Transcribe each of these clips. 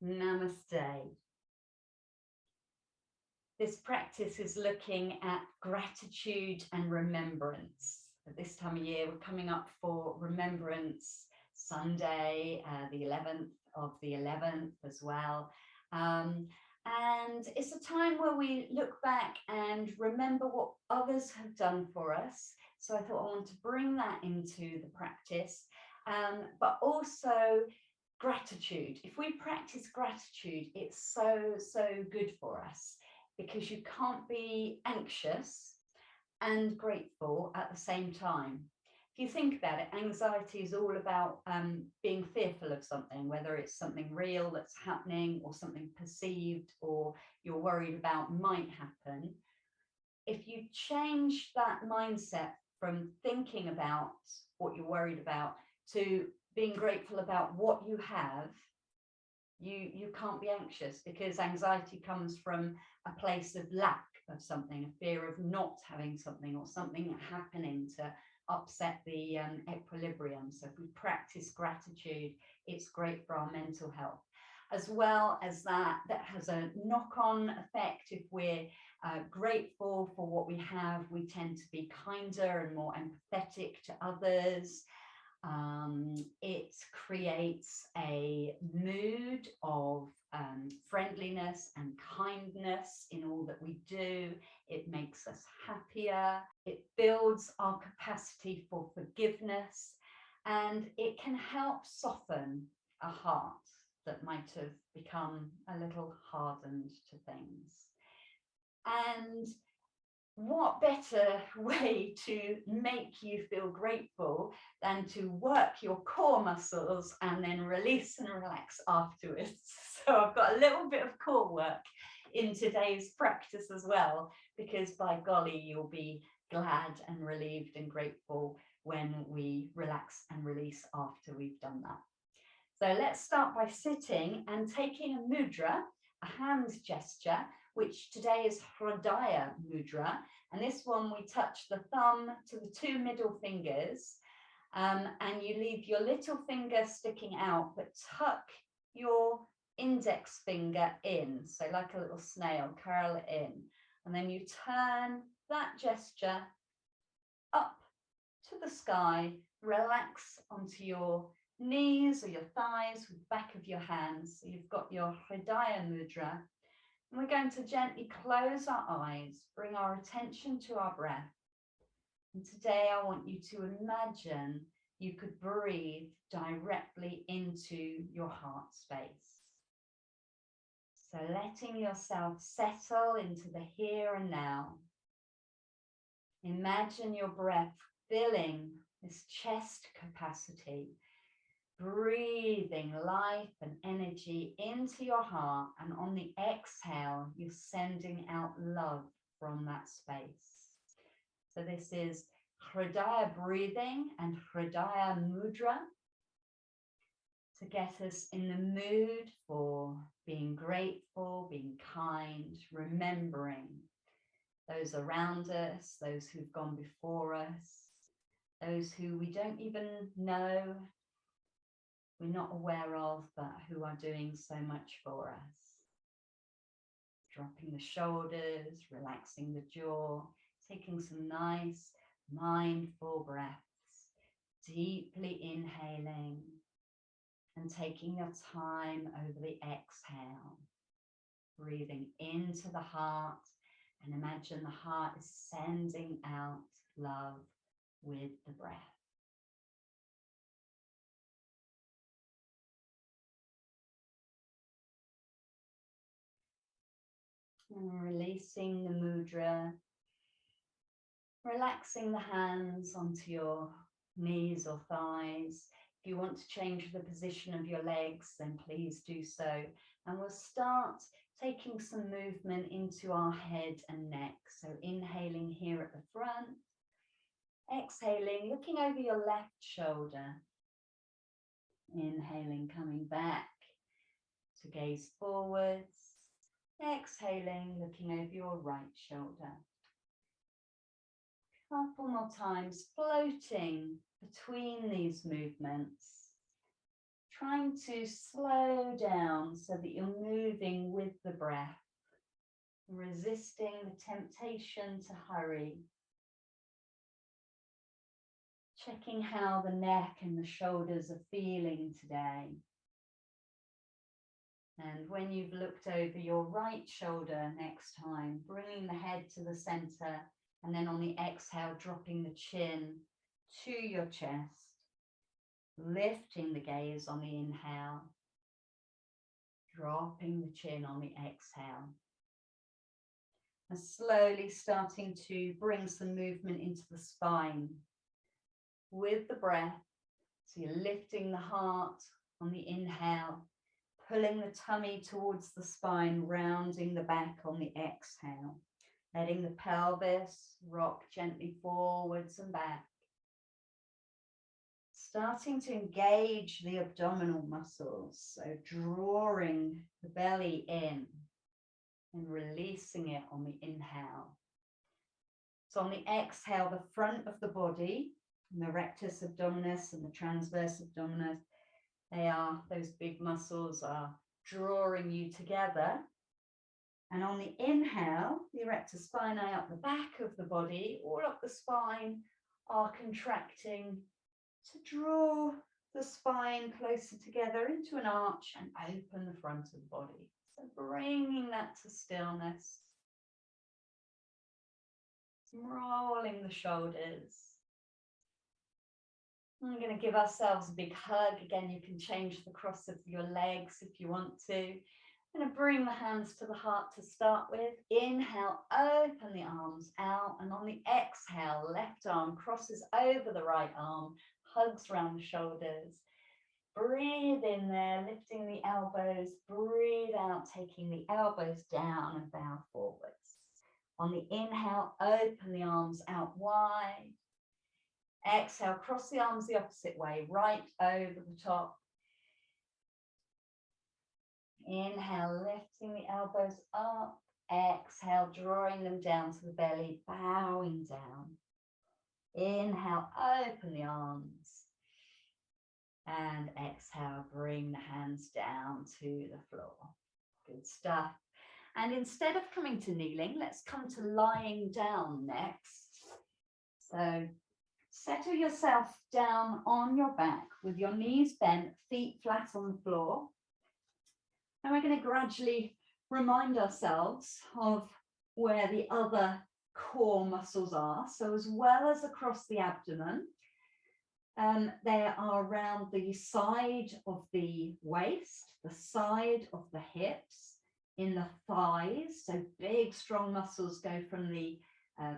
Namaste. This practice is looking at gratitude and remembrance. At this time of year, we're coming up for Remembrance Sunday, the 11th of the 11th as well. And it's a time where we look back and remember what others have done for us. So I thought I want to bring that into the practice, but also gratitude. If we practice gratitude, it's so good for us, because you can't be anxious and grateful at the same time. If you think about it, anxiety is all about being fearful of something, whether it's something real that's happening or something perceived or you're worried about might happen. If you change that mindset from thinking about what you're worried about to being grateful about what you have, you can't be anxious, because anxiety comes from a place of lack of something, a fear of not having something or something happening to upset the equilibrium. So if we practice gratitude, it's great for our mental health. As well as that has a knock-on effect. If we're grateful for what we have, we tend to be kinder and more empathetic to others. It creates a mood of friendliness and kindness in all that we do. It makes us happier. It builds our capacity for forgiveness, and it can help soften a heart that might have become a little hardened to things. And what better way to make you feel grateful than to work your core muscles and then release and relax afterwards. So I've got a little bit of core work in today's practice as well, because by golly, you'll be glad and relieved and grateful when we relax and release after we've done that. So let's start by sitting and taking a mudra, a hand gesture, which today is Hridaya mudra. And this one, we touch the thumb to the two middle fingers, and you leave your little finger sticking out, but tuck your index finger in. So like a little snail, curl it in. And then you turn that gesture up to the sky, relax onto your knees or your thighs with the back of your hands. So you've got your Hridaya mudra. And we're going to gently close our eyes, bring our attention to our breath. And today I want you to imagine you could breathe directly into your heart space. So letting yourself settle into the here and now. Imagine your breath filling this chest capacity, breathing life and energy into your heart, and on the exhale, you're sending out love from that space. So this is Hridaya breathing and Hridaya mudra to get us in the mood for being grateful, being kind, remembering those around us, those who've gone before us, those who we don't even know, we're not aware of, but who are doing so much for us. Dropping the shoulders, relaxing the jaw, taking some nice mindful breaths, deeply inhaling and taking your time over the exhale, breathing into the heart, and imagine the heart is sending out love with the breath. And releasing the mudra, relaxing the hands onto your knees or thighs. If you want to change the position of your legs, then please do so. And we'll start taking some movement into our head and neck. So inhaling here at the front, exhaling, looking over your left shoulder. Inhaling, coming back to gaze forwards. Exhaling, looking over your right shoulder. Couple more times, floating between these movements, trying to slow down so that you're moving with the breath, resisting the temptation to hurry. Checking how the neck and the shoulders are feeling today. And when you've looked over your right shoulder next time, bringing the head to the center, and then on the exhale, dropping the chin to your chest, lifting the gaze on the inhale, dropping the chin on the exhale. And slowly starting to bring some movement into the spine with the breath. So you're lifting the heart on the inhale, pulling the tummy towards the spine, rounding the back on the exhale, letting the pelvis rock gently forwards and back. Starting to engage the abdominal muscles, so drawing the belly in and releasing it on the inhale. So on the exhale, the front of the body, the rectus abdominis and the transverse abdominis, those big muscles are drawing you together. And on the inhale, the erector spinae up the back of the body, all up the spine, are contracting to draw the spine closer together into an arch and open the front of the body. So bringing that to stillness, rolling the shoulders. We're going to give ourselves a big hug. Again, you can change the cross of your legs if you want to. I'm going to bring the hands to the heart to start with. Inhale, open the arms out. And on the exhale, left arm crosses over the right arm, hugs around the shoulders. Breathe in there, lifting the elbows. Breathe out, taking the elbows down and bow forwards. On the inhale, open the arms out wide. Exhale, cross the arms the opposite way, right over the top. Inhale, lifting the elbows up. Exhale, drawing them down to the belly, bowing down. Inhale, open the arms. And exhale, bring the hands down to the floor. Good stuff. And instead of coming to kneeling, let's come to lying down next. So settle yourself down on your back with your knees bent, feet flat on the floor. And we're going to gradually remind ourselves of where the other core muscles are. So as well as across the abdomen, they are around the side of the waist, the side of the hips, in the thighs. So big, strong muscles go from the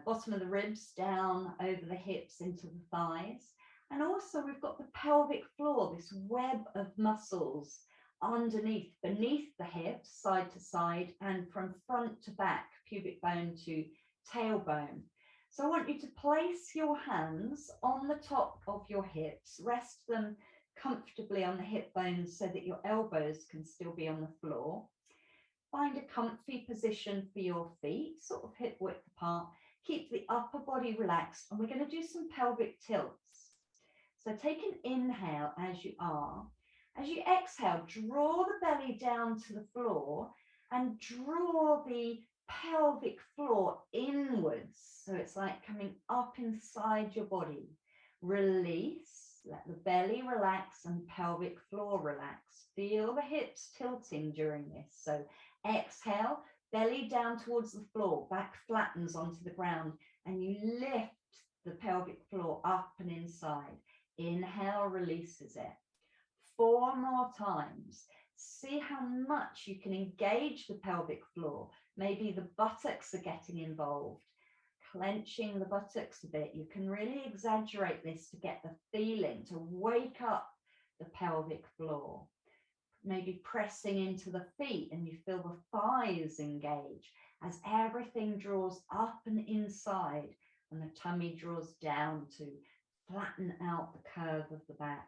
bottom of the ribs down over the hips into the thighs. And also we've got the pelvic floor, this web of muscles underneath, beneath the hips, side to side, and from front to back, pubic bone to tailbone. So I want you to place your hands on the top of your hips, rest them comfortably on the hip bones so that your elbows can still be on the floor. Find a comfy position for your feet, sort of hip width apart. Keep the upper body relaxed, and we're going to do some pelvic tilts. So take an inhale as you are. As you exhale, draw the belly down to the floor and draw the pelvic floor inwards. So it's like coming up inside your body. Release, let the belly relax and pelvic floor relax. Feel the hips tilting during this. So exhale, belly down towards the floor, back flattens onto the ground, and you lift the pelvic floor up and inside. Inhale, releases it. 4 more times. See how much you can engage the pelvic floor. Maybe the buttocks are getting involved. Clenching the buttocks a bit. You can really exaggerate this to get the feeling, to wake up the pelvic floor. Maybe pressing into the feet and you feel the thighs engage as everything draws up and inside and the tummy draws down to flatten out the curve of the back.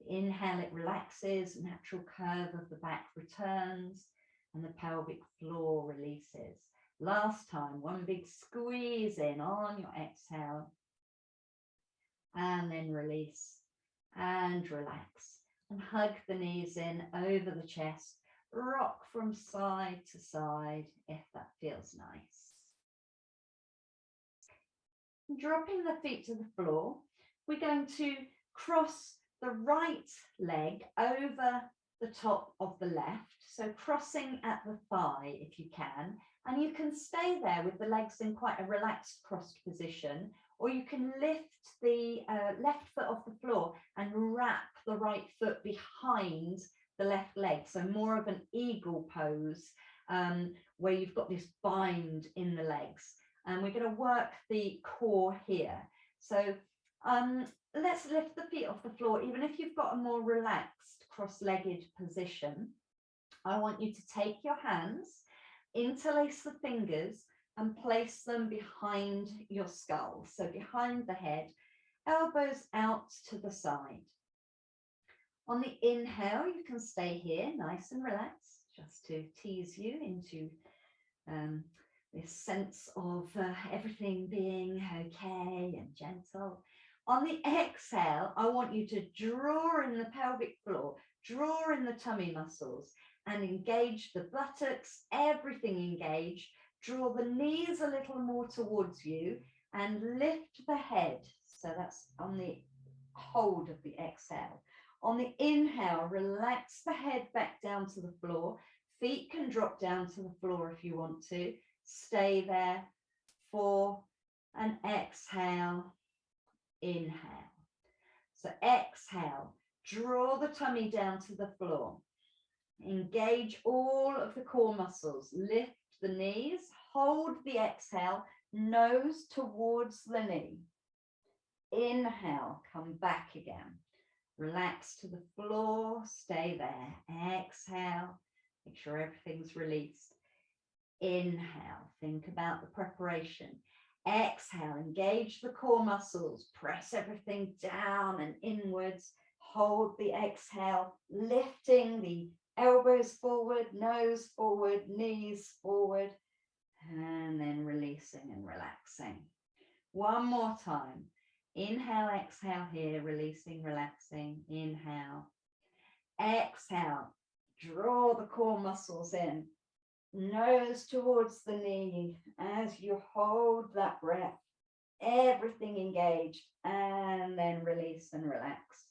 Inhale, it relaxes, natural curve of the back returns, and the pelvic floor releases. Last time, one big squeeze in on your exhale, and then release and relax. and hug the knees in over the chest. Rock from side to side if that feels nice. Dropping the feet to the floor, we're going to cross the right leg over the top of the left, so crossing at the thigh if you can, and you can stay there with the legs in quite a relaxed crossed position, or you can lift the left foot off the floor and wrap the right foot behind the left leg, so more of an eagle pose where you've got this bind in the legs. And we're going to work the core here. So let's lift the feet off the floor. Even if you've got a more relaxed cross-legged position, I want you to take your hands, interlace the fingers and place them behind your skull. So behind the head, elbows out to the side. On the inhale, you can stay here nice and relaxed, just to tease you into this sense of everything being okay and gentle. On the exhale, I want you to draw in the pelvic floor, draw in the tummy muscles and engage the buttocks, everything engaged. Draw the knees a little more towards you and lift the head. So that's on the hold of the exhale. On the inhale, relax the head back down to the floor. Feet can drop down to the floor if you want to. Stay there for an exhale, inhale. So exhale, draw the tummy down to the floor. Engage all of the core muscles. Lift the knees, hold the exhale, nose towards the knee. Inhale, come back again. Relax to the floor, stay there. Exhale, make sure everything's released. Inhale, think about the preparation. Exhale, engage the core muscles, press everything down and inwards. Hold the exhale, lifting the elbows forward, nose forward, knees forward, and then releasing and relaxing. One more time. Inhale, exhale here, releasing, relaxing. Inhale. Exhale, draw the core muscles in. Nose towards the knee as you hold that breath, everything engaged, and then release and relax.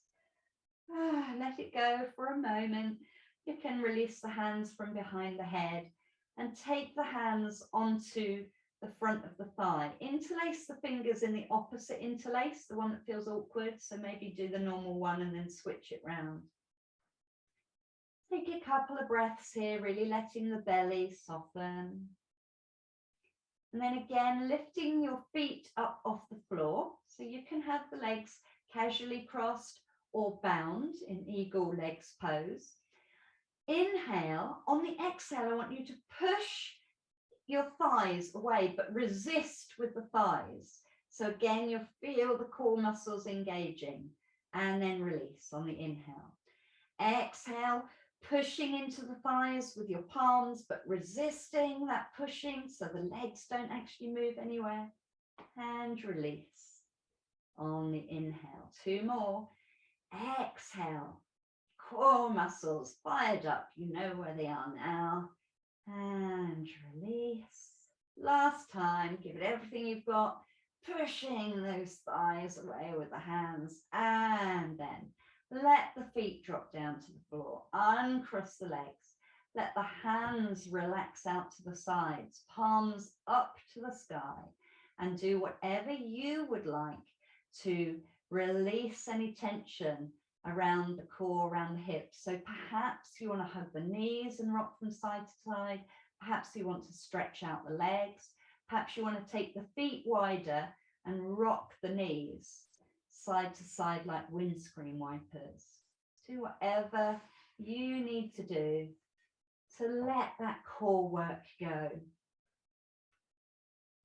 Let it go for a moment. You can release the hands from behind the head and take the hands onto the front of the thigh. Interlace the fingers in the opposite interlace, the one that feels awkward. So maybe do the normal one and then switch it round. Take a couple of breaths here, really letting the belly soften. And then again, lifting your feet up off the floor. So you can have the legs casually crossed or bound in eagle legs pose. Inhale. On the exhale, I want you to push your thighs away, but resist with the thighs. So again, you'll feel the core muscles engaging and then release on the inhale. Exhale. Pushing into the thighs with your palms, but resisting that pushing so the legs don't actually move anywhere. And release on the inhale. Two more. Exhale. Core muscles fired up. You know where they are now. And release. Last time. Give it everything you've got. Pushing those thighs away with the hands. And then let the feet drop down to the floor, uncross the legs. Let the hands relax out to the sides, palms up to the sky, and do whatever you would like to release any tension around the core, around the hips. So perhaps you want to hug the knees and rock from side to side. Perhaps you want to stretch out the legs. Perhaps you want to take the feet wider and rock the knees side to side like windscreen wipers. Do whatever you need to do to let that core work go.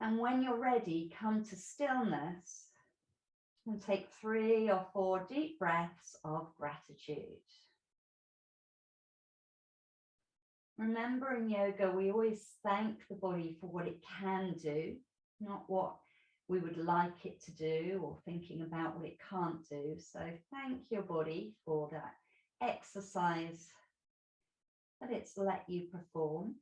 And when you're ready, come to stillness and take 3 or 4 deep breaths of gratitude. Remember, in yoga, we always thank the body for what it can do, not what we would like it to do or thinking about what it can't do. So thank your body for that exercise that it's let you perform.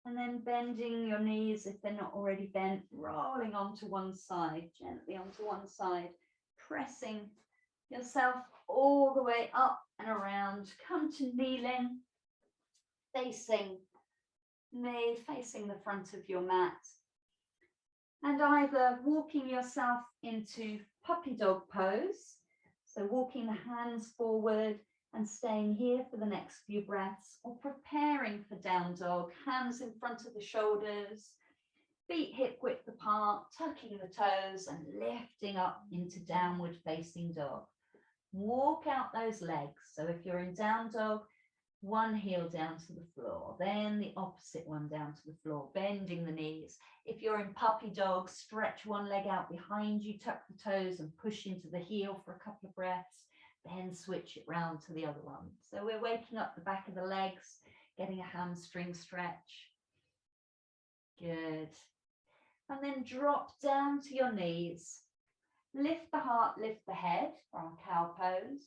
And then bending your knees if they're not already bent, rolling onto one side, gently onto one side, pressing yourself all the way up and around. Come to kneeling, facing the front of your mat. And either walking yourself into puppy dog pose, so walking the hands forward and staying here for the next few breaths, or preparing for down dog, hands in front of the shoulders, feet hip width apart, tucking the toes and lifting up into downward facing dog. Walk out those legs. So if you're in down dog, one heel down to the floor, then the opposite one down to the floor, bending the knees. If you're in puppy dog, stretch one leg out behind you, tuck the toes and push into the heel for a couple of breaths, then switch it round to the other one. So we're waking up the back of the legs, getting a hamstring stretch. Good. And then drop down to your knees. Lift the heart, lift the head for our cow pose.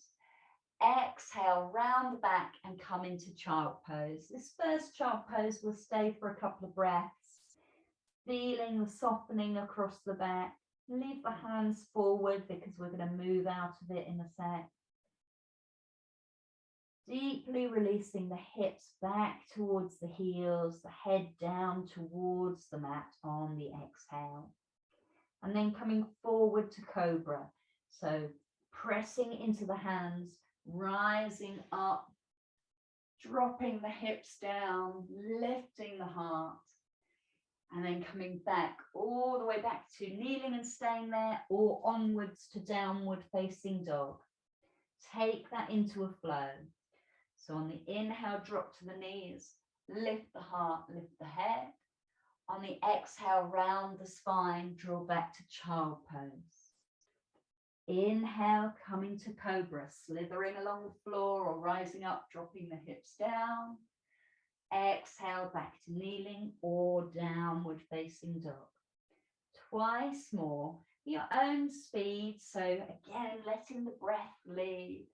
Exhale, round the back and come into child pose. This first child pose will stay for a couple of breaths, feeling the softening across the back. Leave the hands forward because we're going to move out of it in a sec. Deeply releasing the hips back towards the heels, the head down towards the mat on the exhale. And then coming forward to cobra. So pressing into the hands, rising up, dropping the hips down, lifting the heart, and then coming back all the way back to kneeling and staying there, or onwards to downward facing dog. Take that into a flow. So on the inhale, drop to the knees, lift the heart, lift the head. On the exhale, round the spine, draw back to child pose. Inhale, coming to cobra, slithering along the floor or rising up, dropping the hips down. Exhale, back to kneeling or downward facing dog. Twice more, your own speed. So again, letting the breath lead.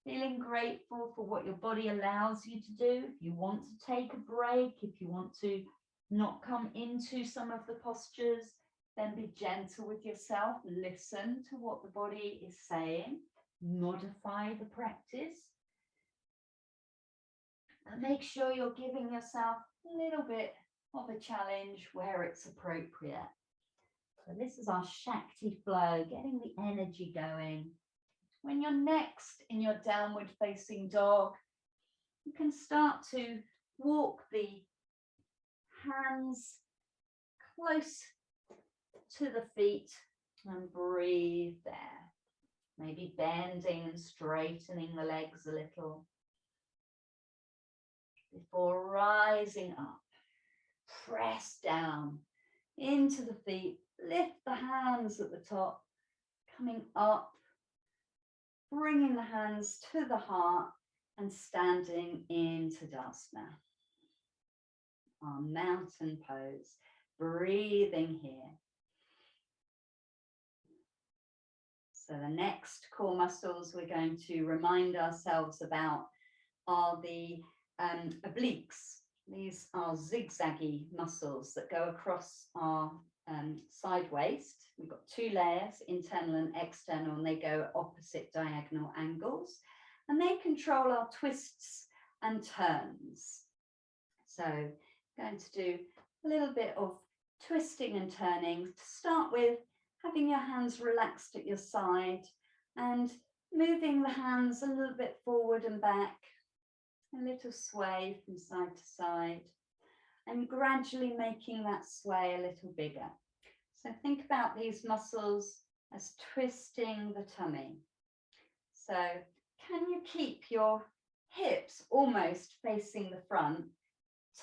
Feeling grateful for what your body allows you to do. If you want to take a break, if you want to not come into some of the postures, then be gentle with yourself. Listen to what the body is saying. Modify the practice. And make sure you're giving yourself a little bit of a challenge where it's appropriate. So this is our Shakti flow, getting the energy going. When you're next in your downward facing dog, you can start to walk the hands close to the feet and breathe there. Maybe bending and straightening the legs a little before rising up. Press down into the feet, lift the hands at the top, coming up, bringing the hands to the heart and standing into Tadasana. Our mountain pose, breathing here. So the next core muscles we're going to remind ourselves about are the obliques. These are zigzaggy muscles that go across our side waist. We've got two layers, internal and external, and they go at opposite diagonal angles. And they control our twists and turns. So I'm going to do a little bit of twisting and turning. To start with, having your hands relaxed at your side and moving the hands a little bit forward and back, a little sway from side to side, and gradually making that sway a little bigger. So think about these muscles as twisting the tummy. So can you keep your hips almost facing the front,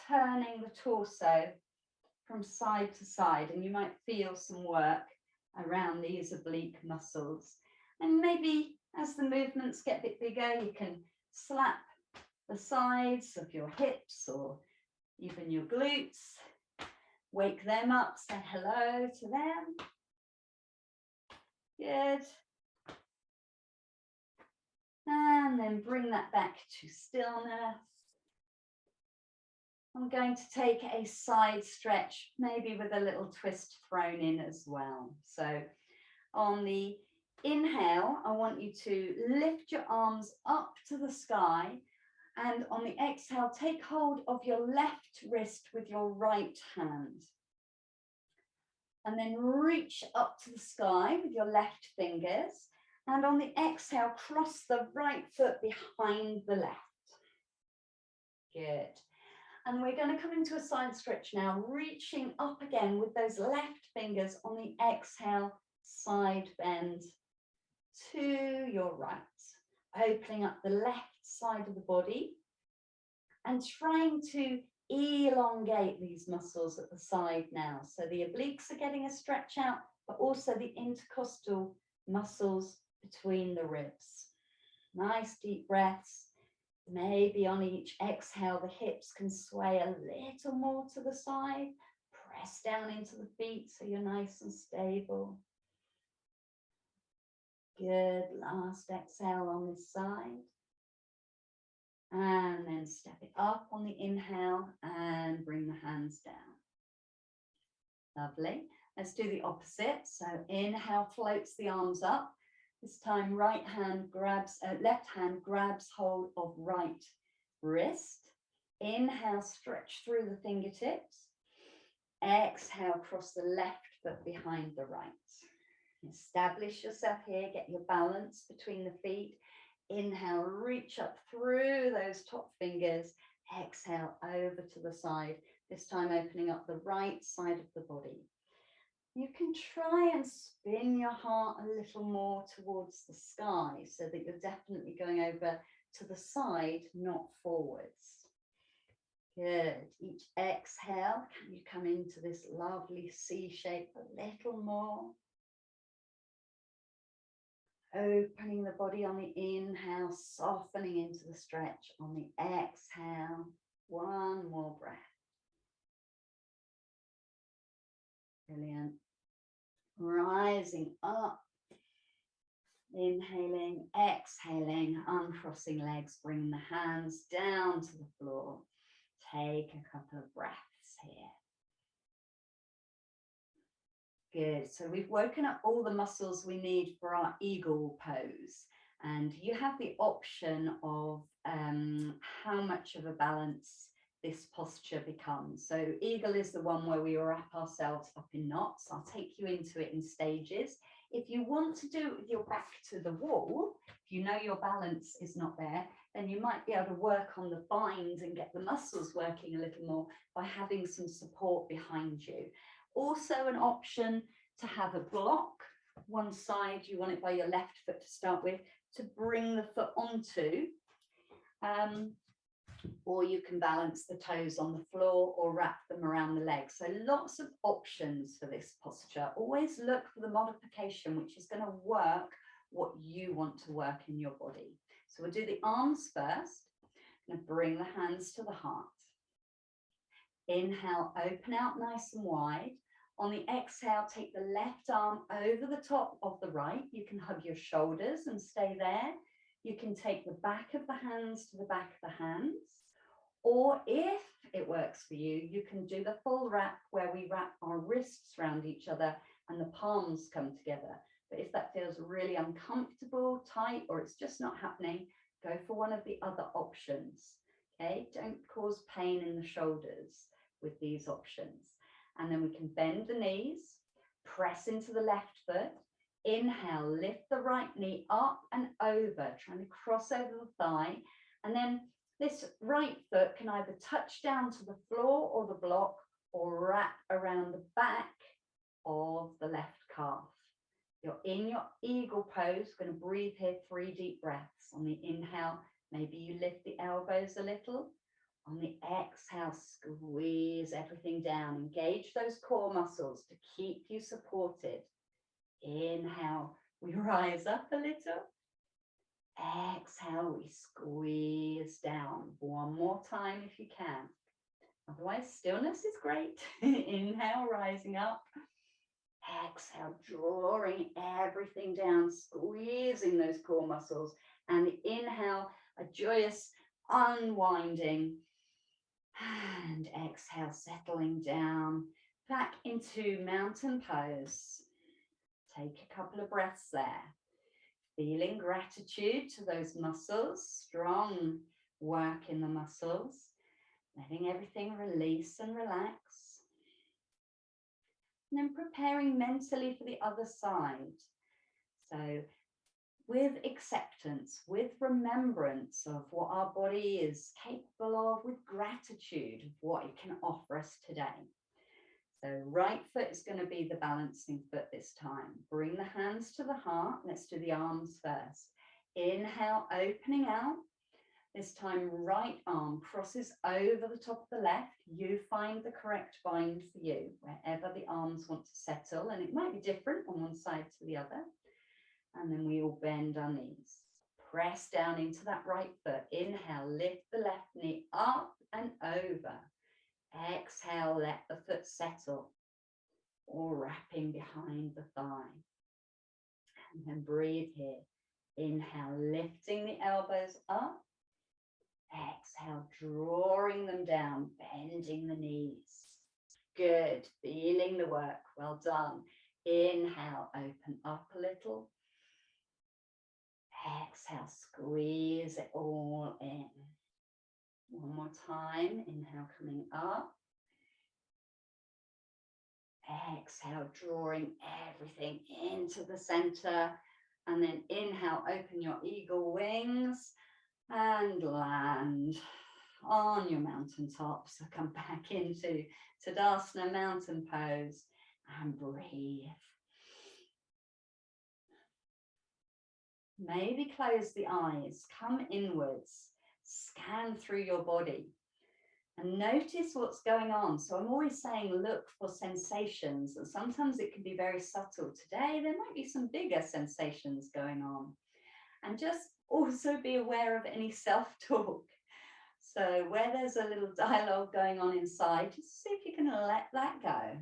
turning the torso from side to side, and you might feel some work around these oblique muscles. And maybe as the movements get a bit bigger, you can slap the sides of your hips or even your glutes, wake them up, say hello to them. Good. And bring that back to stillness. I'm going to take a side stretch, maybe with a little twist thrown in as well. So on the inhale, I want you to lift your arms up to the sky. And on the exhale, take hold of your left wrist with your right hand. And then reach up to the sky with your left fingers. And on the exhale, cross the right foot behind the left. Good. And we're going to come into a side stretch now, reaching up again with those left fingers on the exhale, side bend to your right, opening up the left side of the body and trying to elongate these muscles at the side now. So the obliques are getting a stretch out, but also the intercostal muscles between the ribs. Nice deep breaths. Maybe on each exhale, the hips can sway a little more to the side. Press down into the feet so you're nice and stable. Good. Last exhale on this side. And then step it up on the inhale and bring the hands down. Lovely. Let's do the opposite. So inhale, floats the arms up. This time, left hand grabs hold of right wrist. Inhale, stretch through the fingertips. Exhale, cross the left foot behind the right. Establish yourself here, get your balance between the feet. Inhale, reach up through those top fingers. Exhale, over to the side. This time opening up the right side of the body. You can try and spin your heart a little more towards the sky so that you're definitely going over to the side, not forwards. Good. Each exhale, can you come into this lovely C shape a little more? Opening the body on the inhale, softening into the stretch on the exhale. One more breath. Brilliant. Rising up, inhaling, exhaling, uncrossing legs, bring the hands down to the floor. Take a couple of breaths here. Good, so we've woken up all the muscles we need for our eagle pose. And you have the option of how much of a balance this posture becomes. So eagle is the one where we wrap ourselves up in knots. I'll take you into it in stages. If you want to do it with your back to the wall, if you know your balance is not there, then you might be able to work on the bind and get the muscles working a little more by having some support behind you. Also an option to have a block. One side, you want it by your left foot to start with, to bring the foot onto. Or you can balance the toes on the floor or wrap them around the legs. So lots of options for this posture. Always look for the modification which is going to work what you want to work in your body. So we'll do the arms first. I'm going to bring the hands to the heart. Inhale, open out nice and wide. On the exhale, take the left arm over the top of the right. You can hug your shoulders and stay there. You can take the back of the hands to the back of the hands. Or if it works for you, you can do the full wrap where we wrap our wrists around each other and the palms come together. But if that feels really uncomfortable, tight, or it's just not happening, go for one of the other options. Okay, don't cause pain in the shoulders with these options. And then we can bend the knees, press into the left foot. Inhale, lift the right knee up and over, trying to cross over the thigh. And then this right foot can either touch down to the floor or the block or wrap around the back of the left calf. You're in your eagle pose, going to breathe here 3 deep breaths. On the inhale, maybe you lift the elbows a little. On the exhale, squeeze everything down. Engage those core muscles to keep you supported. Inhale, we rise up a little. Exhale, we squeeze down. One more time if you can. Otherwise, stillness is great. Inhale, rising up. Exhale, drawing everything down, squeezing those core muscles. And the inhale, a joyous unwinding. And exhale, settling down back into mountain pose. Take a couple of breaths there. Feeling gratitude to those muscles, strong work in the muscles, letting everything release and relax. And then preparing mentally for the other side. So with acceptance, with remembrance of what our body is capable of, with gratitude of what it can offer us today. So right foot is going to be the balancing foot this time. Bring the hands to the heart. Let's do the arms first. Inhale, opening out. This time, right arm crosses over the top of the left. You find the correct bind for you, wherever the arms want to settle. And it might be different on one side to the other. And then we all bend our knees. Press down into that right foot. Inhale, lift the left knee up and over. Exhale, let the foot settle, or wrapping behind the thigh. And then breathe here. Inhale, lifting the elbows up. Exhale, drawing them down, bending the knees. Good, feeling the work, well done. Inhale, open up a little. Exhale, squeeze it all in. One more time, inhale, coming up. Exhale, drawing everything into the center. And then inhale, open your eagle wings and land on your mountaintop. So come back into Tadasana, mountain pose, and breathe. Maybe close the eyes, come inwards, scan through your body and notice what's going on. So I'm always saying look for sensations, and sometimes it can be very subtle. Today there might be some bigger sensations going on, and just also be aware of any self-talk. So where there's a little dialogue going on inside, just see if you can let that go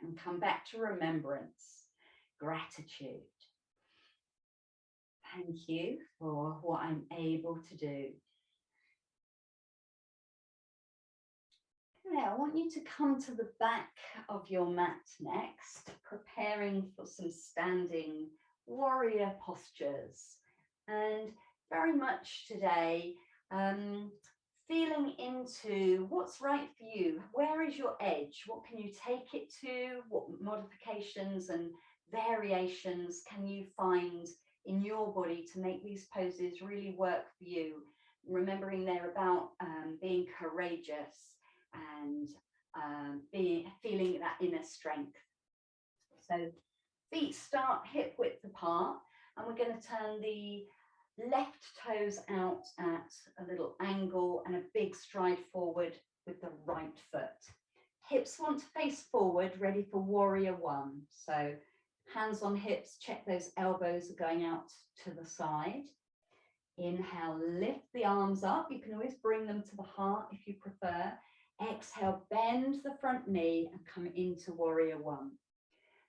and come back to remembrance, gratitude. Thank you for what I'm able to do. Okay, I want you to come to the back of your mat next, preparing for some standing warrior postures. And very much today, feeling into what's right for you. Where is your edge? What can you take it to? What modifications and variations can you find in your body to make these poses really work for you? Remembering they're about being courageous and feeling that inner strength. So feet start hip width apart, and we're going to turn the left toes out at a little angle and a big stride forward with the right foot. Hips want to face forward, ready for warrior one. So hands on hips, check those elbows are going out to the side. Inhale, lift the arms up. You can always bring them to the heart if you prefer. Exhale, bend the front knee and come into warrior one.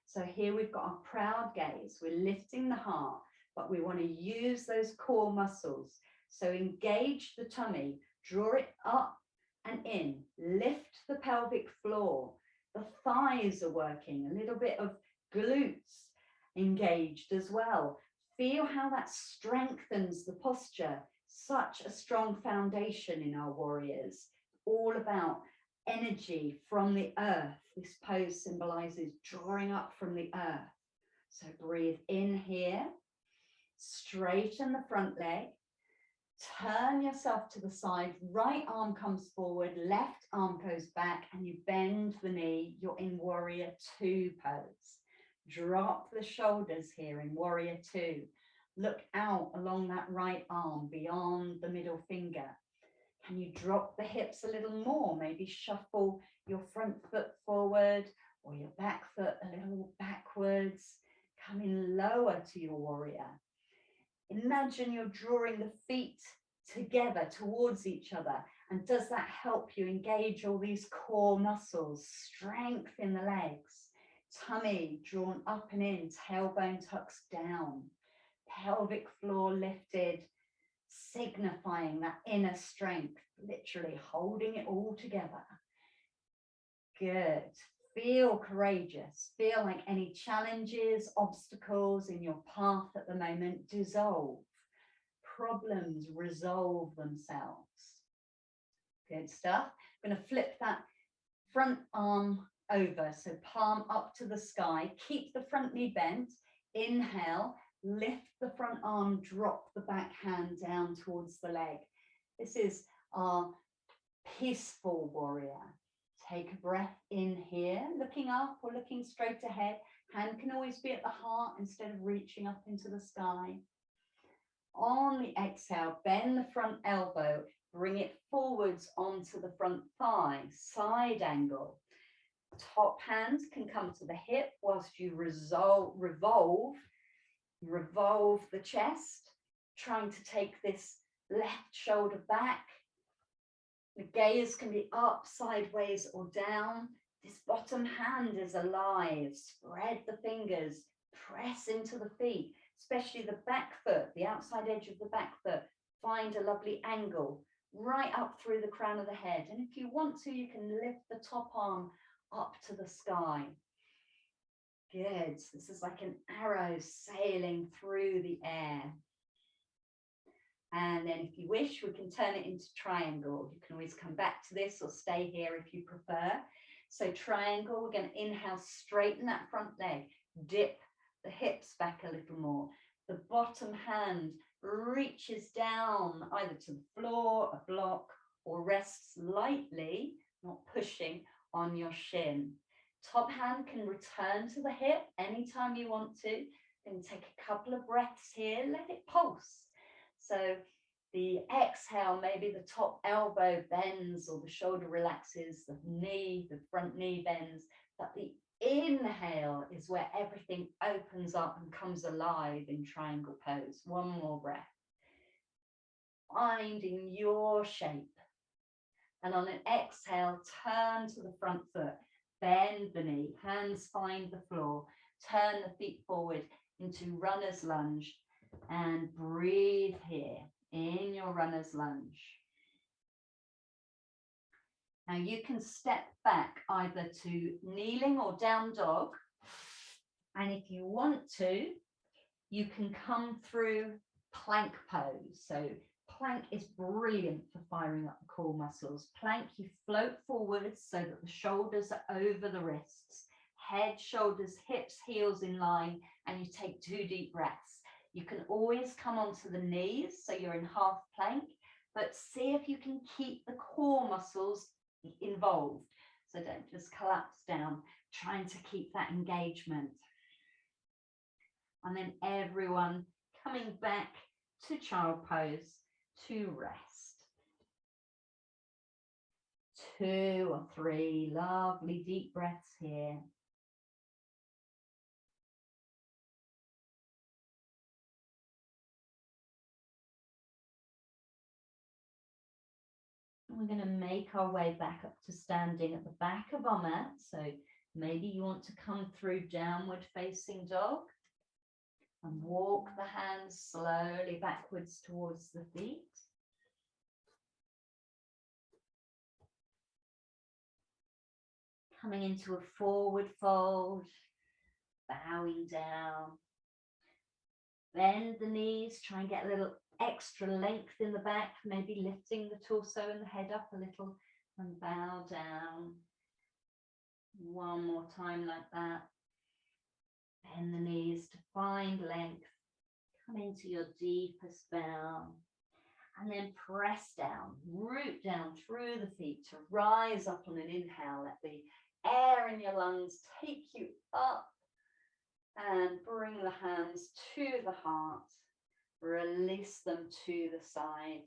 So here we've got our proud gaze. We're lifting the heart, but we want to use those core muscles. So engage the tummy, draw it up and in, lift the pelvic floor. The thighs are working, a little bit of glutes engaged as well. Feel how that strengthens the posture. Such a strong foundation in our warriors. All about energy from the earth. This pose symbolizes drawing up from the earth. So breathe in here. Straighten the front leg. Turn yourself to the side. Right arm comes forward. Left arm goes back and you bend the knee. You're in warrior two pose. Drop the shoulders here in warrior two. Look out along that right arm beyond the middle finger. Can you drop the hips a little more? Maybe shuffle your front foot forward or your back foot a little backwards. Coming lower to your warrior. Imagine you're drawing the feet together towards each other. And does that help you engage all these core muscles? Strength in the legs. Tummy drawn up and in, tailbone tucks down. Pelvic floor lifted. signifying that inner strength, literally holding it all together. Good. Feel courageous. Feel like any challenges, obstacles in your path at the moment dissolve. Problems resolve themselves. Good stuff. I'm going to flip that front arm over. So palm up to the sky. Keep the front knee bent. Inhale. Lift the front arm. Drop the back hand down towards the leg. This is our peaceful warrior. Take a breath in here, looking up or looking straight ahead. Hand can always be at the heart instead of reaching up into the sky. On the exhale, bend the front elbow, bring it forwards onto the front thigh, side angle. Top hand can come to the hip whilst you revolve the chest, trying to take this left shoulder back. The gaze can be up, sideways, or down. This bottom hand is alive. Spread the fingers, press into the feet, especially the back foot, the outside edge of the back foot. Find a lovely angle right up through the crown of the head. And if you want to, you can lift the top arm up to the sky. Good. This is like an arrow sailing through the air. And then if you wish, we can turn it into triangle. You can always come back to this or stay here if you prefer. So triangle, we're going to inhale, straighten that front leg, dip the hips back a little more. The bottom hand reaches down either to the floor, a block, or rests lightly, not pushing, on your shin. Top hand can return to the hip anytime you want to. Then take a couple of breaths here, let it pulse. So the exhale, maybe the top elbow bends or the shoulder relaxes, the front knee bends, but the inhale is where everything opens up and comes alive in triangle pose. One more breath. Finding your shape. And on an exhale, turn to the front foot, bend the knee, hands find the floor, turn the feet forward into runner's lunge. And breathe here in your runner's lunge. Now you can step back either to kneeling or down dog. And if you want to, you can come through plank pose. So plank is brilliant for firing up the core muscles. Plank, you float forwards so that the shoulders are over the wrists. Head, shoulders, hips, heels in line, and you take 2 deep breaths. You can always come onto the knees, so you're in half plank, but see if you can keep the core muscles involved. So don't just collapse down, trying to keep that engagement. And then everyone coming back to child pose to rest. 2 or 3 lovely deep breaths here. We're going to make our way back up to standing at the back of our mat. So maybe you want to come through downward facing dog and walk the hands slowly backwards towards the feet. Coming into a forward fold, bowing down. Bend the knees, try and get a little extra length in the back, maybe lifting the torso and the head up a little and bow down. One more time like that. Bend the knees to find length. Come into your deepest bow. And then press down, root down through the feet to rise up on an inhale. Let the air in your lungs take you up. And bring the hands to the heart, release them to the side,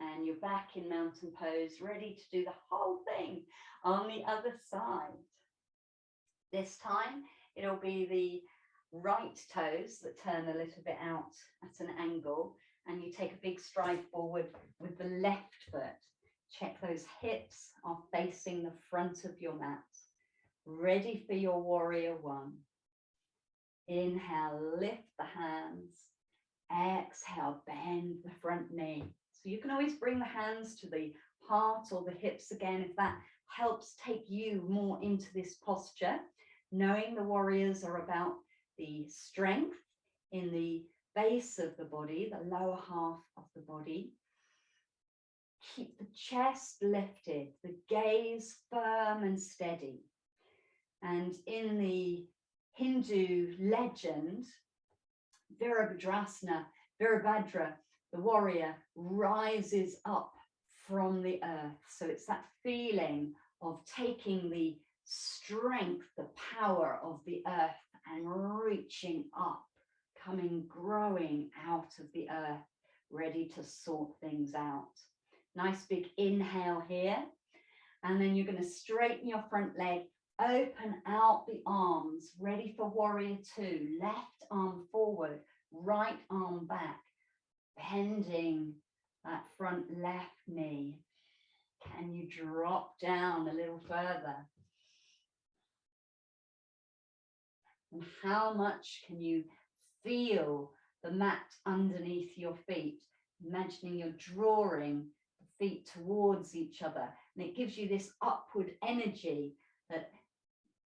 and you're back in mountain pose, ready to do the whole thing on the other side. This time, it'll be the right toes that turn a little bit out at an angle, and you take a big stride forward with the left foot. Check those hips are facing the front of your mat. Ready for your warrior one. Inhale, lift the hands. Exhale, bend the front knee. So you can always bring the hands to the heart or the hips again if that helps take you more into this posture, knowing the warriors are about the strength in the base of the body, the lower half of the body. Keep the chest lifted, the gaze firm and steady. And in the Hindu legend, Virabhadrasana, Virabhadra, the warrior, rises up from the earth. So it's that feeling of taking the strength, the power of the earth and reaching up, growing out of the earth, ready to sort things out. Nice big inhale here. And then you're going to straighten your front leg, open out the arms, ready for warrior two. Left arm forward, right arm back, bending that front left knee. Can you drop down a little further? And how much can you feel the mat underneath your feet? Imagining you're drawing the feet towards each other, and it gives you this upward energy that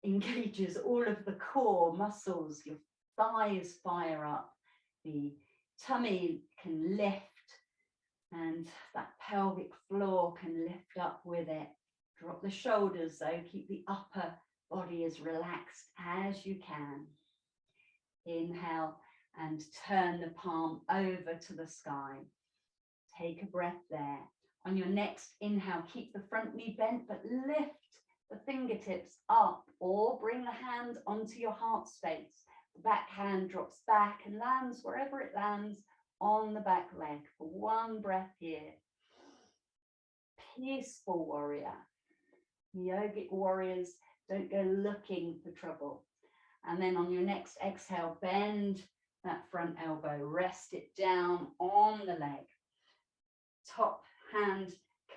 engages all of the core muscles. Your thighs fire up, the tummy can lift, and that pelvic floor can lift up with it. Drop the shoulders though, keep the upper body as relaxed as you can. Inhale and turn the palm over to the sky. Take a breath there. On your next inhale, keep the front knee bent, but lift the fingertips up, or bring the hand onto your heart space. The back hand drops back and lands wherever it lands on the back leg for one breath here. Peaceful warrior. Yogic warriors don't go looking for trouble. And then on your next exhale, bend that front elbow, rest it down on the leg. Top hand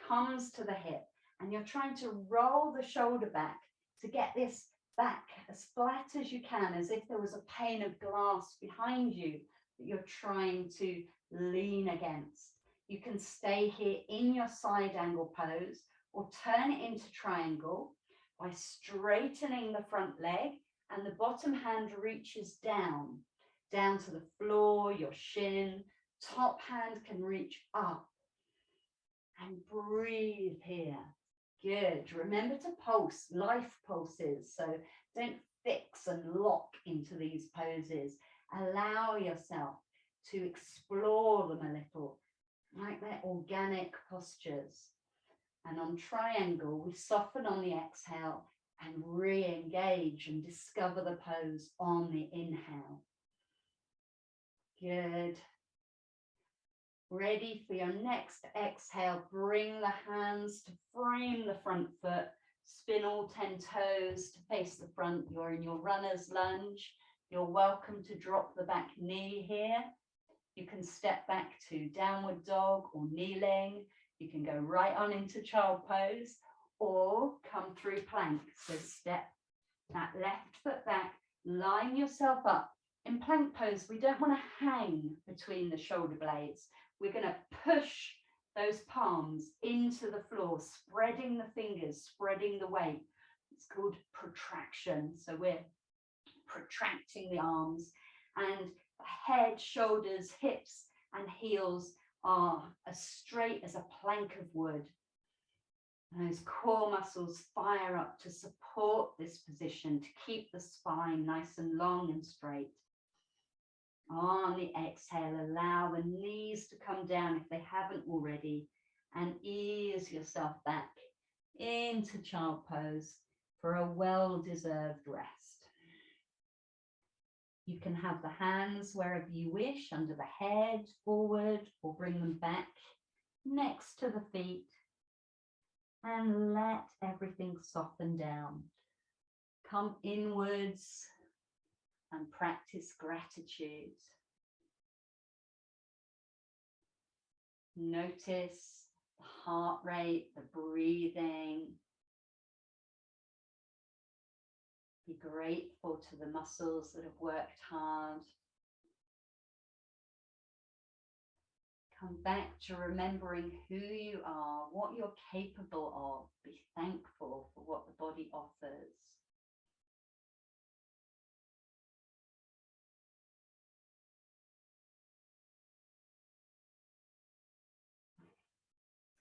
comes to the hip, and you're trying to roll the shoulder back to get this back as flat as you can, as if there was a pane of glass behind you that you're trying to lean against. You can stay here in your side angle pose or turn it into triangle by straightening the front leg, and the bottom hand reaches down to the floor, your shin. Top hand can reach up. And breathe here. Good. Remember to pulse, life pulses. So don't fix and lock into these poses. Allow yourself to explore them a little, like they're organic postures. And on triangle, we soften on the exhale and re-engage and discover the pose on the inhale. Good. Ready for your next exhale, bring the hands to frame the front foot, spin all 10 toes to face the front. You're in your runner's lunge. You're welcome to drop the back knee here. You can step back to downward dog or kneeling. You can go right on into child pose or come through plank. So step that left foot back, line yourself up. In plank pose, we don't want to hang between the shoulder blades. We're going to push those palms into the floor, spreading the fingers, spreading the weight. It's called protraction. So we're protracting the arms, and the head, shoulders, hips, and heels are as straight as a plank of wood. And those core muscles fire up to support this position, to keep the spine nice and long and straight. On the exhale, allow the knees to come down if they haven't already, and ease yourself back into child pose for a well-deserved rest. You can have the hands wherever you wish, under the head, forward, or bring them back next to the feet, and let everything soften down. Come inwards and practice gratitude. Notice the heart rate, the breathing. Be grateful to the muscles that have worked hard. Come back to remembering who you are, what you're capable of. Be thankful for what the body offers.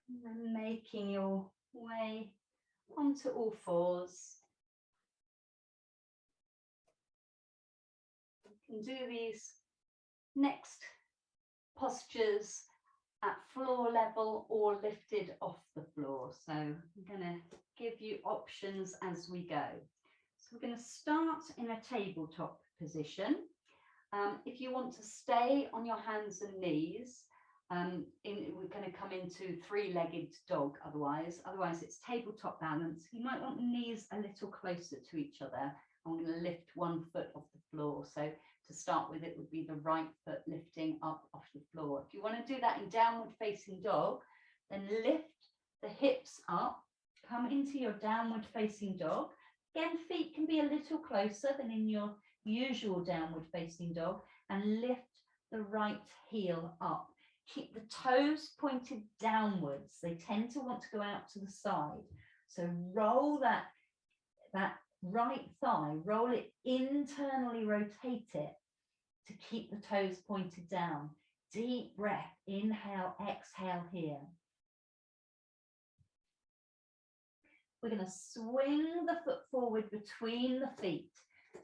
And then making your way onto all fours. You can do these next postures at floor level or lifted off the floor. So I'm going to give you options as we go. So we're going to start in a tabletop position. If you want to stay on your hands and knees, we're going to come into three-legged dog otherwise it's tabletop balance. You might want the knees a little closer to each other. I'm going to lift one foot off the floor. So to start with, it would be the right foot lifting up off the floor. If you want to do that in downward facing dog, then lift the hips up, come into your downward facing dog. Again, feet can be a little closer than in your usual downward facing dog, and lift the right heel up. Keep the toes pointed downwards. They tend to want to go out to the side. So roll that right thigh, roll it internally, rotate it to keep the toes pointed down. Deep breath, inhale, exhale here. We're going to swing the foot forward between the feet.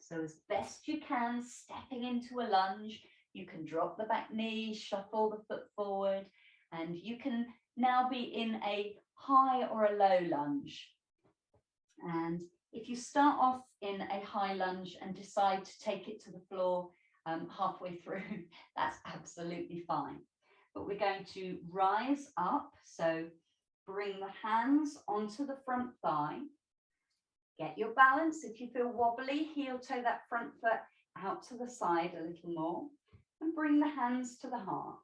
So as best you can, stepping into a lunge, you can drop the back knee, shuffle the foot forward, and you can now be in a high or a low lunge. And if you start off in a high lunge and decide to take it to the floor halfway through, that's absolutely fine. But we're going to rise up. So bring the hands onto the front thigh. Get your balance. If you feel wobbly, heel toe that front foot out to the side a little more, and bring the hands to the heart.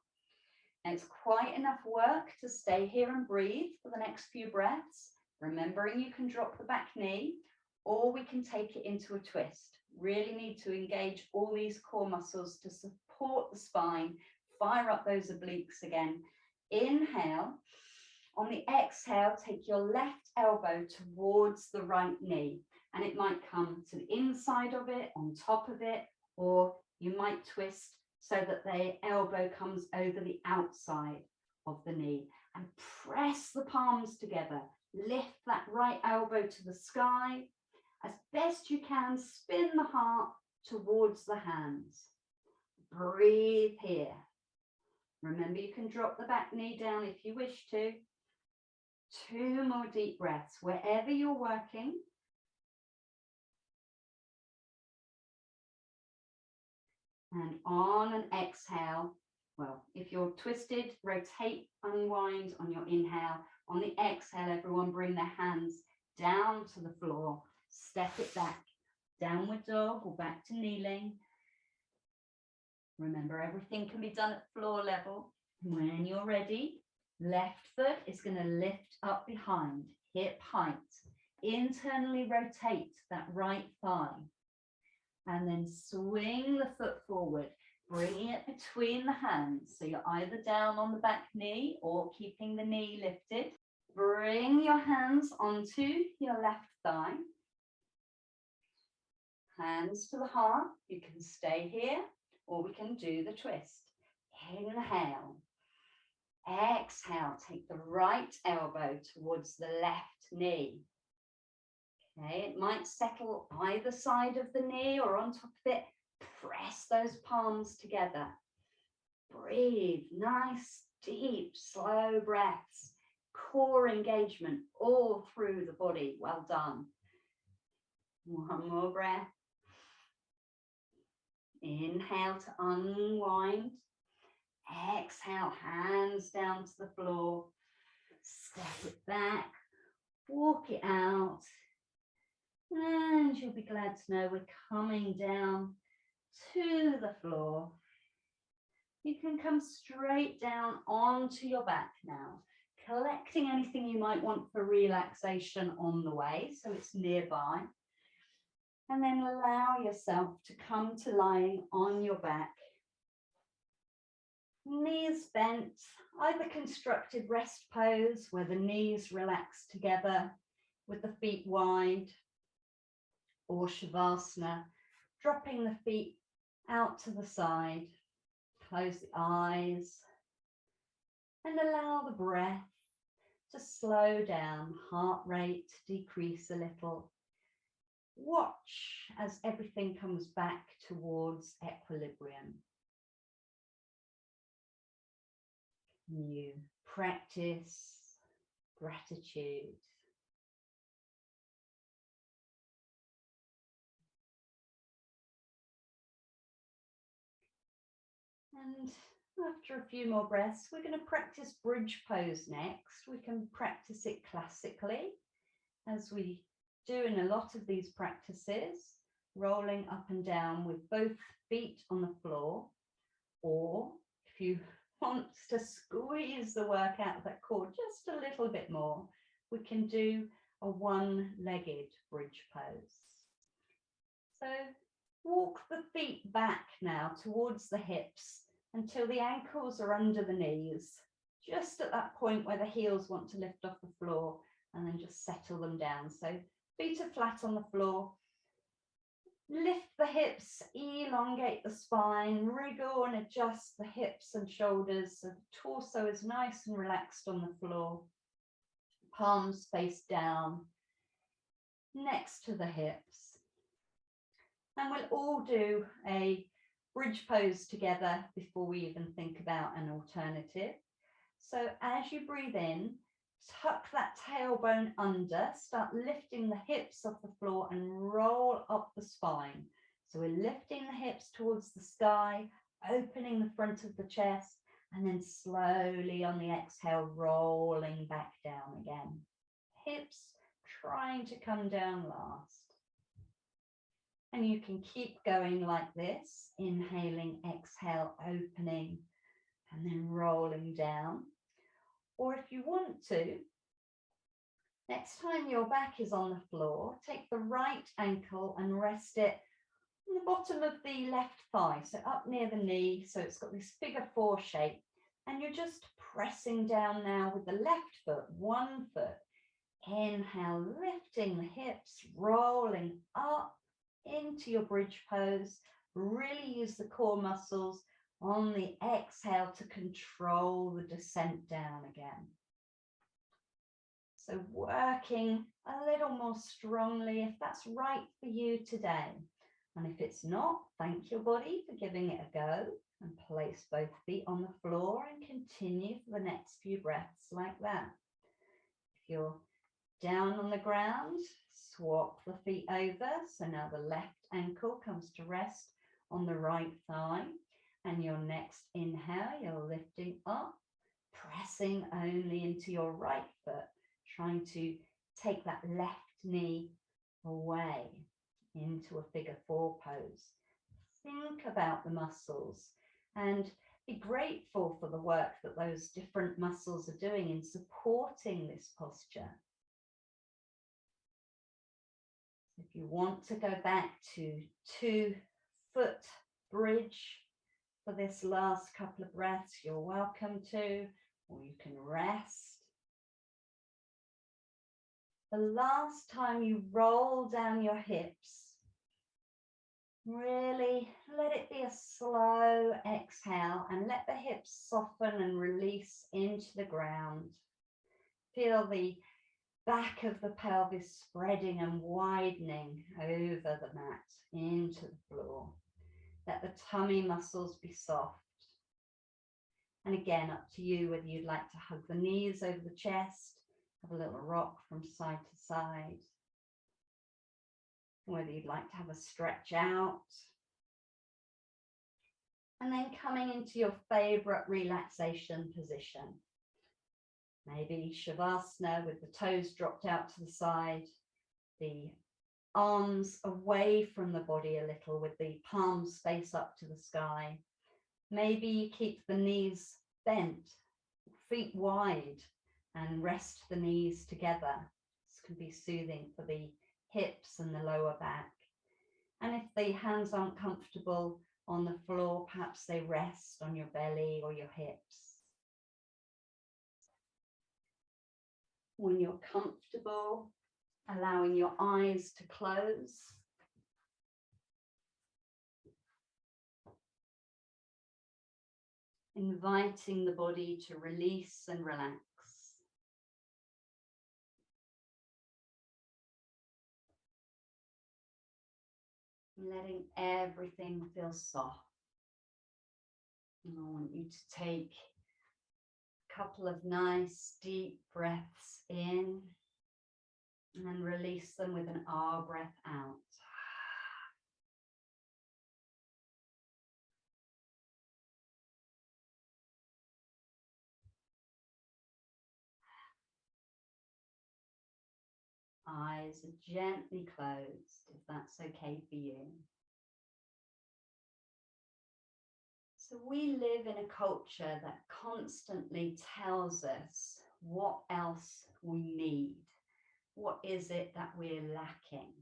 Now, it's quite enough work to stay here and breathe for the next few breaths, remembering you can drop the back knee, or we can take it into a twist. Really need to engage all these core muscles to support the spine, fire up those obliques again. Inhale. On the exhale, take your left elbow towards the right knee, and it might come to the inside of it, on top of it, or you might twist so that the elbow comes over the outside of the knee, and press the palms together. Lift that right elbow to the sky. As best you can, spin the heart towards the hands. Breathe here. Remember, you can drop the back knee down if you wish to. 2 more deep breaths wherever you're working. And on an exhale, well, if you're twisted, rotate, unwind on your inhale. On the exhale, everyone bring their hands down to the floor. Step it back. Downward dog or back to kneeling. Remember, everything can be done at floor level. When you're ready, left foot is going to lift up behind, hip height. Internally rotate that right thigh. And then swing the foot forward, bringing it between the hands. So you're either down on the back knee or keeping the knee lifted. Bring your hands onto your left thigh. Hands to the heart. You can stay here or we can do the twist. Inhale. Exhale, take the right elbow towards the left knee. Okay, it might settle either side of the knee or on top of it. Press those palms together. Breathe, nice, deep, slow breaths. Core engagement all through the body. Well done. One more breath. Inhale to unwind. Exhale, hands down to the floor. Step it back. Walk it out. And you'll be glad to know we're coming down to the floor. You can come straight down onto your back now, collecting anything you might want for relaxation on the way, so it's nearby. And then allow yourself to come to lying on your back. Knees bent, either constructed rest pose where the knees relax together with the feet wide, or Shavasana, dropping the feet out to the side. Close the eyes and allow the breath to slow down, heart rate decrease a little. Watch as everything comes back towards equilibrium. You practice gratitude. And after a few more breaths, we're going to practice bridge pose next. We can practice it classically, as we do in a lot of these practices, rolling up and down with both feet on the floor, or if you want to squeeze the work out of that core just a little bit more, we can do a one-legged bridge pose. So walk the feet back now towards the hips until the ankles are under the knees, just at that point where the heels want to lift off the floor, and then just settle them down. So feet are flat on the floor. Lift the hips, elongate the spine, wriggle and adjust the hips and shoulders so the torso is nice and relaxed on the floor. Palms face down, next to the hips. And we'll all do a bridge pose together before we even think about an alternative. So as you breathe in, tuck that tailbone under, start lifting the hips off the floor and roll up the spine. So we're lifting the hips towards the sky, opening the front of the chest, and then slowly on the exhale, rolling back down again. Hips trying to come down last. And you can keep going like this, inhaling, exhale, opening, and then rolling down. Or if you want to, next time your back is on the floor, take the right ankle and rest it on the bottom of the left thigh, so up near the knee, so it's got this figure four shape. And you're just pressing down now with the left foot, one foot. Inhale, lifting the hips, rolling up into your bridge pose. Really use the core muscles on the exhale to control the descent down again. So working a little more strongly if that's right for you today. And if it's not, thank your body for giving it a go and place both feet on the floor and continue for the next few breaths like that. If you're down on the ground, swap the feet over. So now the left ankle comes to rest on the right thigh. And your next inhale, you're lifting up, pressing only into your right foot, trying to take that left knee away into a figure four pose. Think about the muscles and be grateful for the work that those different muscles are doing in supporting this posture. If you want to go back to 2-foot bridge for this last couple of breaths, you're welcome to, or you can rest. The last time you roll down your hips, really let it be a slow exhale and let the hips soften and release into the ground. Feel the back of the pelvis spreading and widening over the mat into the floor. Let the tummy muscles be soft. And again, up to you whether you'd like to hug the knees over the chest, have a little rock from side to side, whether you'd like to have a stretch out. And then coming into your favorite relaxation position. Maybe Shavasana with the toes dropped out to the side, the arms away from the body a little with the palms face up to the sky. Maybe you keep the knees bent, feet wide, and rest the knees together. This can be soothing for the hips and the lower back. And if the hands aren't comfortable, on the floor. Perhaps they rest on your belly or your hips. When you're comfortable, allowing your eyes to close. Inviting the body to release and relax. Letting everything feel soft. And I want you to take a couple of nice deep breaths in and release them with an ah breath out. Eyes are gently closed, if that's okay for you. So we live in a culture that constantly tells us what else we need. What is it that we're lacking?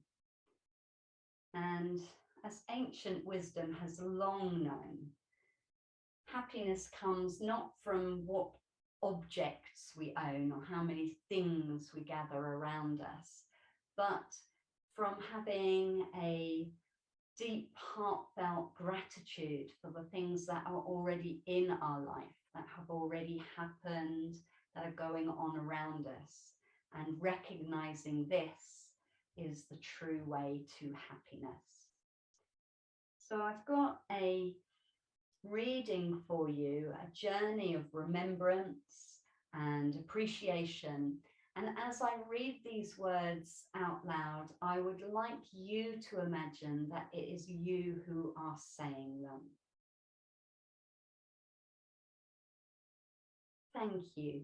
And as ancient wisdom has long known, happiness comes not from what objects we own or how many things we gather around us, but from having a deep, heartfelt gratitude for the things that are already in our life, that have already happened, that are going on around us. And recognizing this is the true way to happiness. So I've got a reading for you, a journey of remembrance and appreciation. And as I read these words out loud, I would like you to imagine that it is you who are saying them. Thank you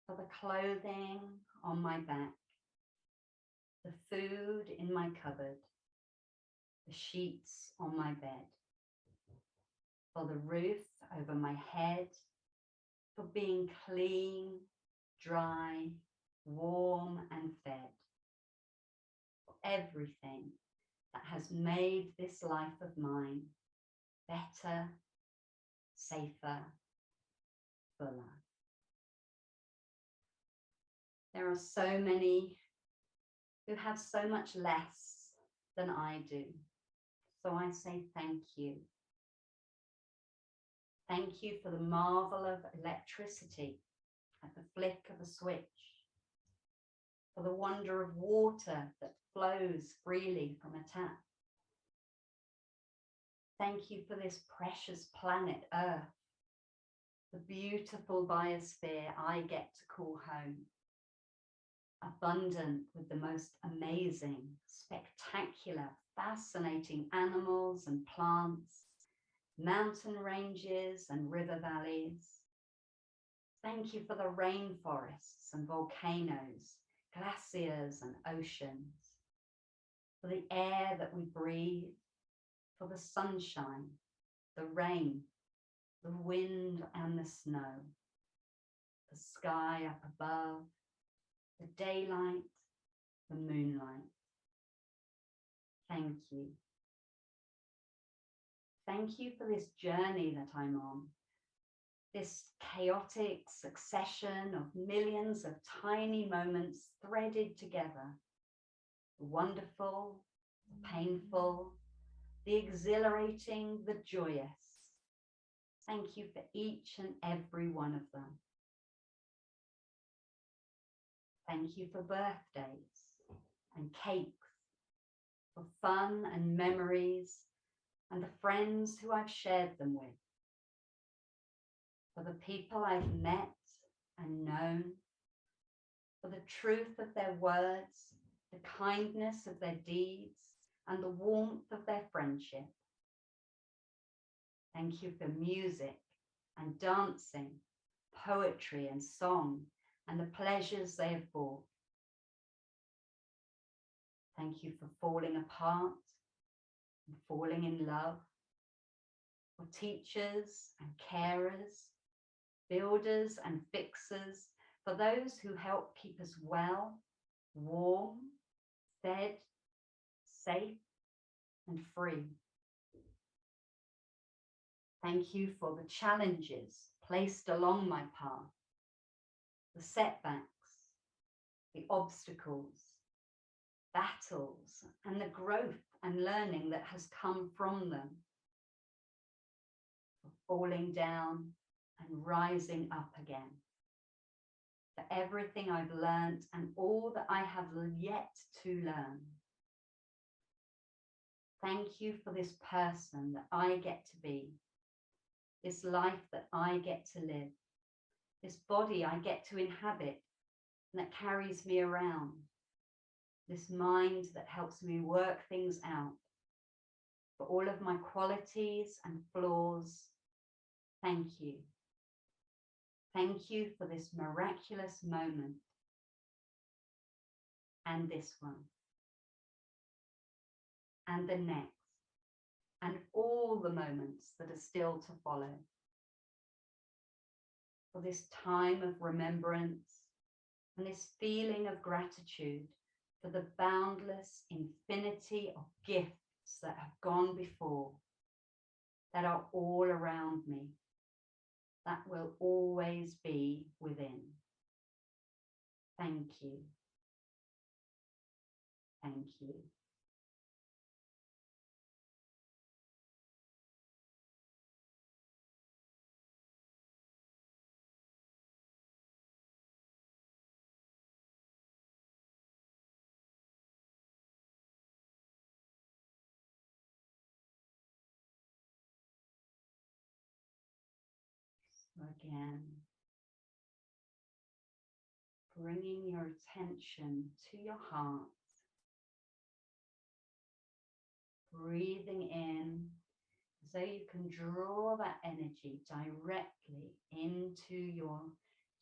for the clothing on my back, the food in my cupboard, the sheets on my bed, for the roof over my head, for being clean, dry, warm and fed, for everything that has made this life of mine better, safer, fuller. There are so many who have so much less than I do. So I say thank you. Thank you for the marvel of electricity at the flick of a switch, for the wonder of water that flows freely from a tap. Thank you for this precious planet Earth, the beautiful biosphere I get to call home, abundant with the most amazing, spectacular, fascinating animals and plants, mountain ranges and river valleys. Thank you for the rainforests and volcanoes, glaciers and oceans, for the air that we breathe, for the sunshine, the rain, the wind and the snow, the sky up above, the daylight, the moonlight. Thank you. Thank you for this journey that I'm on, this chaotic succession of millions of tiny moments threaded together, the wonderful, the painful, the exhilarating, the joyous. Thank you for each and every one of them. Thank you for birthdays and cakes, for fun and memories, and the friends who I've shared them with, for the people I've met and known, for the truth of their words, the kindness of their deeds, and the warmth of their friendship. Thank you for music and dancing, poetry and song, and the pleasures they have brought. Thank you for falling apart and falling in love, for teachers and carers, builders and fixers, for those who help keep us well, warm, fed, safe, and free. Thank you for the challenges placed along my path, the setbacks, the obstacles, battles, and the growth and learning that has come from them, for falling down and rising up again, for everything I've learned and all that I have yet to learn. Thank you for this person that I get to be, this life that I get to live, this body I get to inhabit and that carries me around, this mind that helps me work things out. For all of my qualities and flaws, thank you. Thank you for this miraculous moment and this one and the next and all the moments that are still to follow. For this time of remembrance and this feeling of gratitude for the boundless infinity of gifts that have gone before, that are all around me, that will always be within. Thank you. Thank you. So again, bringing your attention to your heart, breathing in as though you can draw that energy directly into your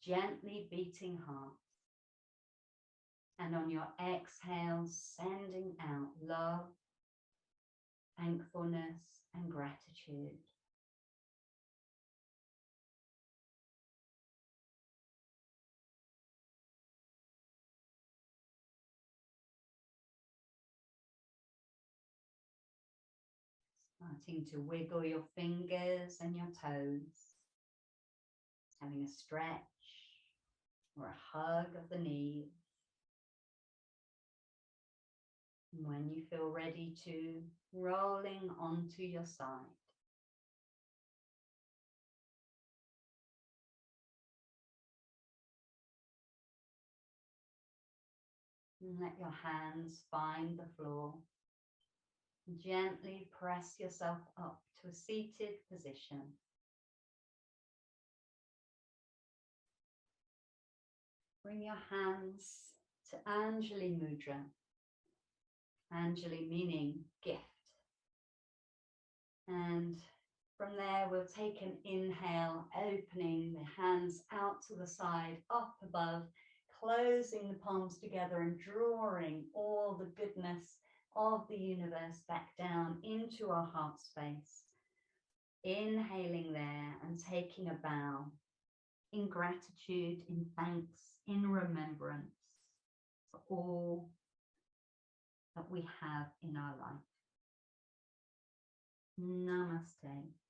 gently beating heart. And on your exhale, sending out love, thankfulness, and gratitude. Starting to wiggle your fingers and your toes, having a stretch or a hug of the knees. And when you feel ready to, rolling onto your side. And let your hands find the floor. Gently press yourself up to a seated position. Bring your hands to Anjali Mudra. Anjali meaning gift. And from there, we'll take an inhale, opening the hands out to the side, up above, closing the palms together and drawing all the goodness of the universe back down into our heart space. Inhaling there and taking a bow in gratitude, in thanks, in remembrance for all that we have in our life. Namaste.